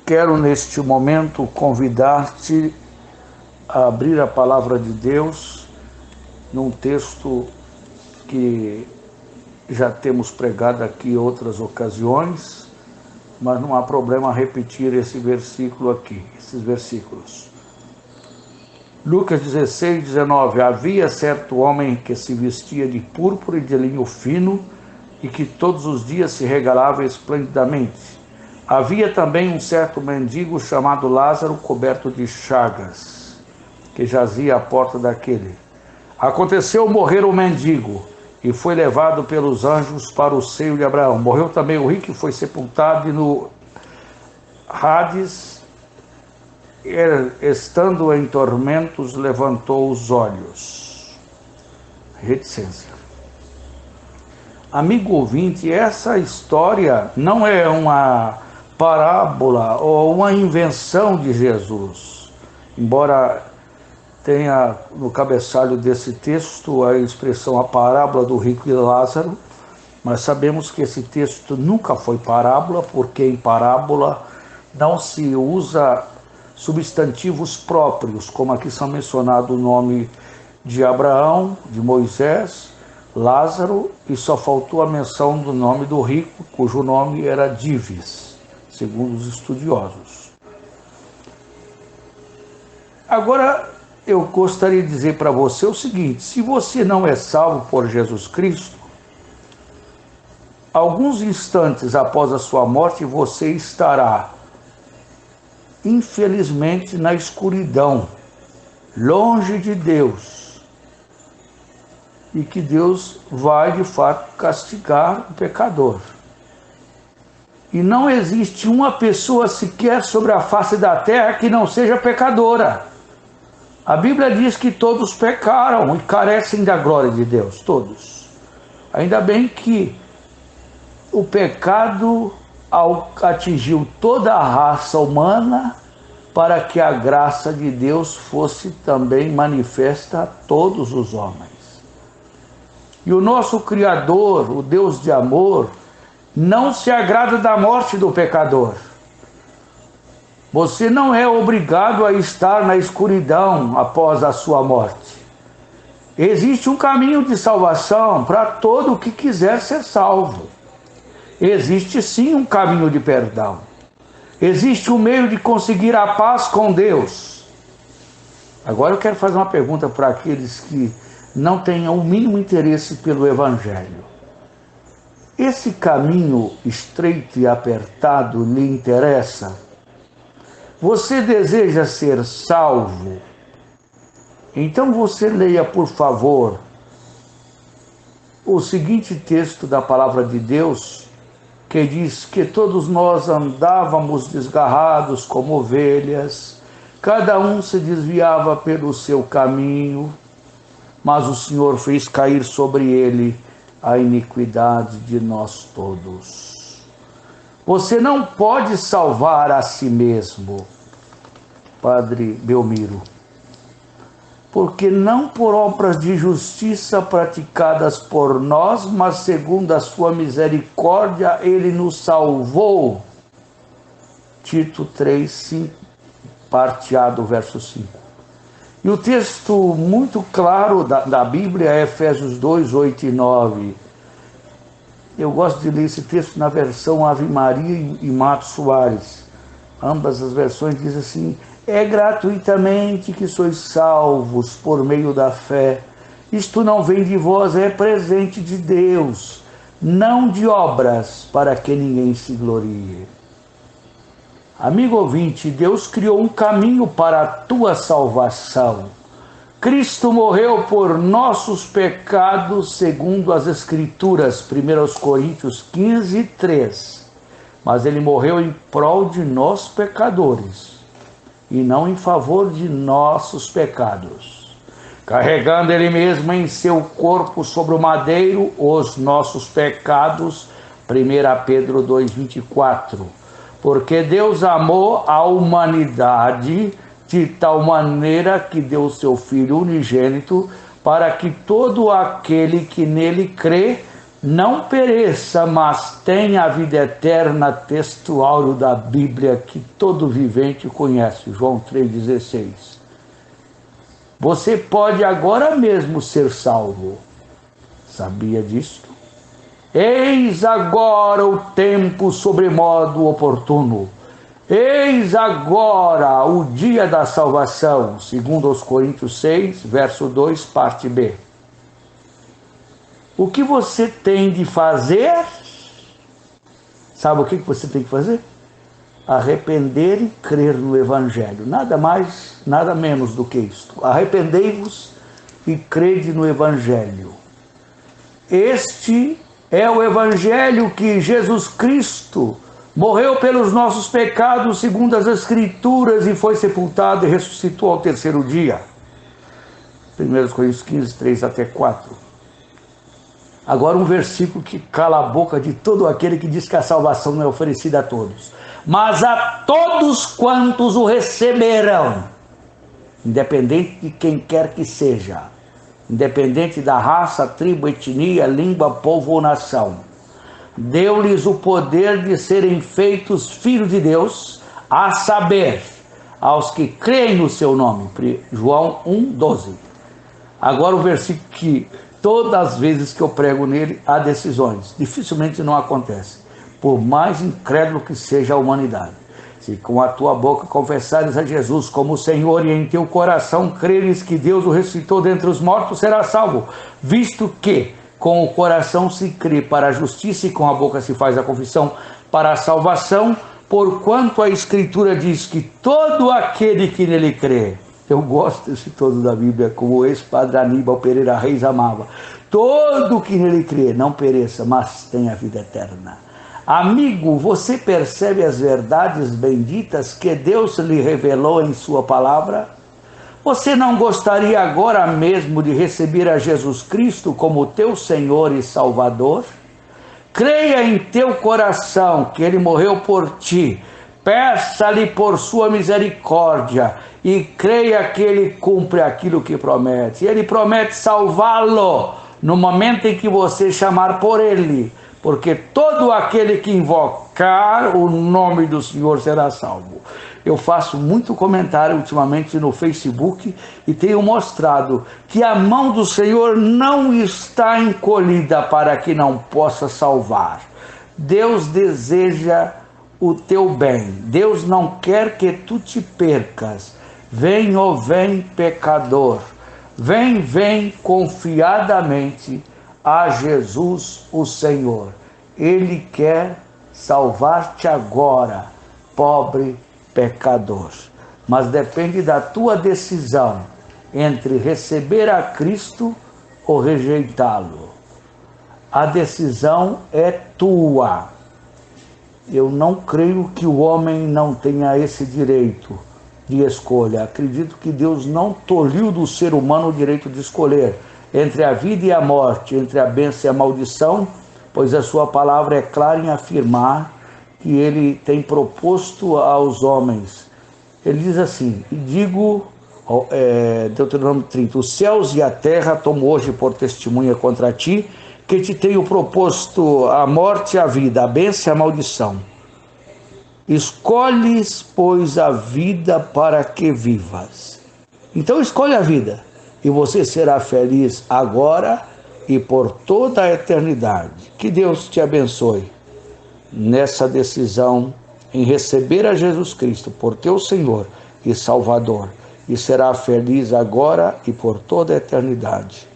Quero neste momento convidar-te a abrir a palavra de Deus num texto que já temos pregado aqui em outras ocasiões, mas não há problema repetir esse versículo aqui, esses versículos. Lucas 16, 19. Havia certo homem que se vestia de púrpura e de linho fino e que todos os dias se regalava esplendidamente. Havia também um certo mendigo chamado Lázaro, coberto de chagas, que jazia à porta daquele. Aconteceu morrer o mendigo e foi levado pelos anjos para o seio de Abraão. Morreu também o rico e foi sepultado, e no Hades, estando em tormentos, levantou os olhos. Reticência. Amigo ouvinte, essa história não é uma parábola ou uma invenção de Jesus, embora tenha no cabeçalho desse texto a expressão a parábola do rico e Lázaro, mas sabemos que esse texto nunca foi parábola, porque em parábola não se usa substantivos próprios, como aqui são mencionados o nome de Abraão, de Moisés, Lázaro, e só faltou a menção do nome do rico, cujo nome era Dives, segundo os estudiosos. Agora, eu gostaria de dizer para você o seguinte: se você não é salvo por Jesus Cristo, alguns instantes após a sua morte, você estará, infelizmente, na escuridão, longe de Deus, e que Deus vai, de fato, castigar o pecador. E não existe uma pessoa sequer sobre a face da terra que não seja pecadora. A Bíblia diz que todos pecaram e carecem da glória de Deus, todos. Ainda bem que o pecado atingiu toda a raça humana para que a graça de Deus fosse também manifesta a todos os homens. E o nosso Criador, o Deus de amor, não se agrada da morte do pecador. Você não é obrigado a estar na escuridão após a sua morte. Existe um caminho de salvação para todo o que quiser ser salvo. Existe sim um caminho de perdão. Existe um meio de conseguir a paz com Deus. Agora eu quero fazer uma pergunta para aqueles que não tenham o mínimo interesse pelo Evangelho. Esse caminho estreito e apertado lhe interessa? Você deseja ser salvo? Então você leia, por favor, o seguinte texto da palavra de Deus, que diz que todos nós andávamos desgarrados como ovelhas, cada um se desviava pelo seu caminho, mas o Senhor fez cair sobre ele a iniquidade de nós todos. Você não pode salvar a si mesmo, Padre Belmiro, porque não por obras de justiça praticadas por nós, mas segundo a sua misericórdia, ele nos salvou. Tito 3, 5, parte A do verso 5. E o texto muito claro da Bíblia é Efésios 2, 8 e 9. Eu gosto de ler esse texto na versão Ave Maria e Mato Soares. Ambas as versões dizem assim: é gratuitamente que sois salvos por meio da fé. Isto não vem de vós, é presente de Deus, não de obras, para que ninguém se glorie. Amigo ouvinte, Deus criou um caminho para a tua salvação. Cristo morreu por nossos pecados, segundo as Escrituras, 1 Coríntios 15, 3. Mas ele morreu em prol de nós pecadores, e não em favor de nossos pecados, carregando ele mesmo em seu corpo sobre o madeiro os nossos pecados, 1 Pedro 2,24. Porque Deus amou a humanidade de tal maneira que deu seu Filho unigênito, para que todo aquele que nele crê não pereça, mas tenha a vida eterna, texto áureo da Bíblia que todo vivente conhece, João 3,16. Você pode agora mesmo ser salvo. Sabia disso? Eis agora o tempo sobremodo oportuno. Eis agora o dia da salvação, segundo aos Coríntios 6, verso 2, parte B. O que você tem de fazer? Sabe o que você tem que fazer? Arrepender e crer no Evangelho. Nada mais, nada menos do que isto. Arrependei-vos e crede no Evangelho. Este é o Evangelho que Jesus Cristo morreu pelos nossos pecados, segundo as Escrituras, e foi sepultado e ressuscitou ao terceiro dia. 1 Coríntios 15, 3 até 4. Agora um versículo que cala a boca de todo aquele que diz que a salvação não é oferecida a todos. Mas a todos quantos o receberão, independente de quem quer que seja, independente da raça, tribo, etnia, língua, povo ou nação, deu-lhes o poder de serem feitos filhos de Deus, a saber, aos que creem no seu nome. João 1,12. Agora o versículo que todas as vezes que eu prego nele, há decisões. Dificilmente não acontece, por mais incrédulo que seja a humanidade. Se com a tua boca confessares a Jesus como Senhor e em teu coração creres que Deus o ressuscitou dentre os mortos, serás salvo, visto que com o coração se crê para a justiça e com a boca se faz a confissão para a salvação, porquanto a Escritura diz que todo aquele que nele crê, eu gosto desse todo da Bíblia, como o ex-padre Aníbal Pereira Reis amava, todo que nele crê não pereça, mas tenha a vida eterna. Amigo, você percebe as verdades benditas que Deus lhe revelou em sua palavra? Você não gostaria agora mesmo de receber a Jesus Cristo como teu Senhor e Salvador? Creia em teu coração que Ele morreu por ti, peça-lhe por sua misericórdia e creia que Ele cumpre aquilo que promete. Ele promete salvá-lo no momento em que você chamar por Ele, porque todo aquele que invocar o nome do Senhor será salvo. Eu faço muito comentário ultimamente no Facebook e tenho mostrado que a mão do Senhor não está encolhida para que não possa salvar. Deus deseja o teu bem. Deus não quer que tu te percas. Vem, ó vem, pecador. Vem, vem confiadamente a Jesus o Senhor. Ele quer salvar-te agora, pobre pecador. Mas depende da tua decisão entre receber a Cristo ou rejeitá-lo. A decisão é tua. Eu não creio que o homem não tenha esse direito de escolha. Acredito que Deus não tolhiu do ser humano o direito de escolher entre a vida e a morte, entre a bênção e a maldição, pois a sua palavra é clara em afirmar que ele tem proposto aos homens. Ele diz assim, e digo, Deuteronômio 30, os céus e a terra tomo hoje por testemunha contra ti, que te tenho proposto a morte e a vida, a bênção e a maldição. Escolhes, pois, a vida para que vivas. Então escolhe a vida, e você será feliz agora e por toda a eternidade. Que Deus te abençoe nessa decisão em receber a Jesus Cristo por teu Senhor e Salvador, e será feliz agora e por toda a eternidade.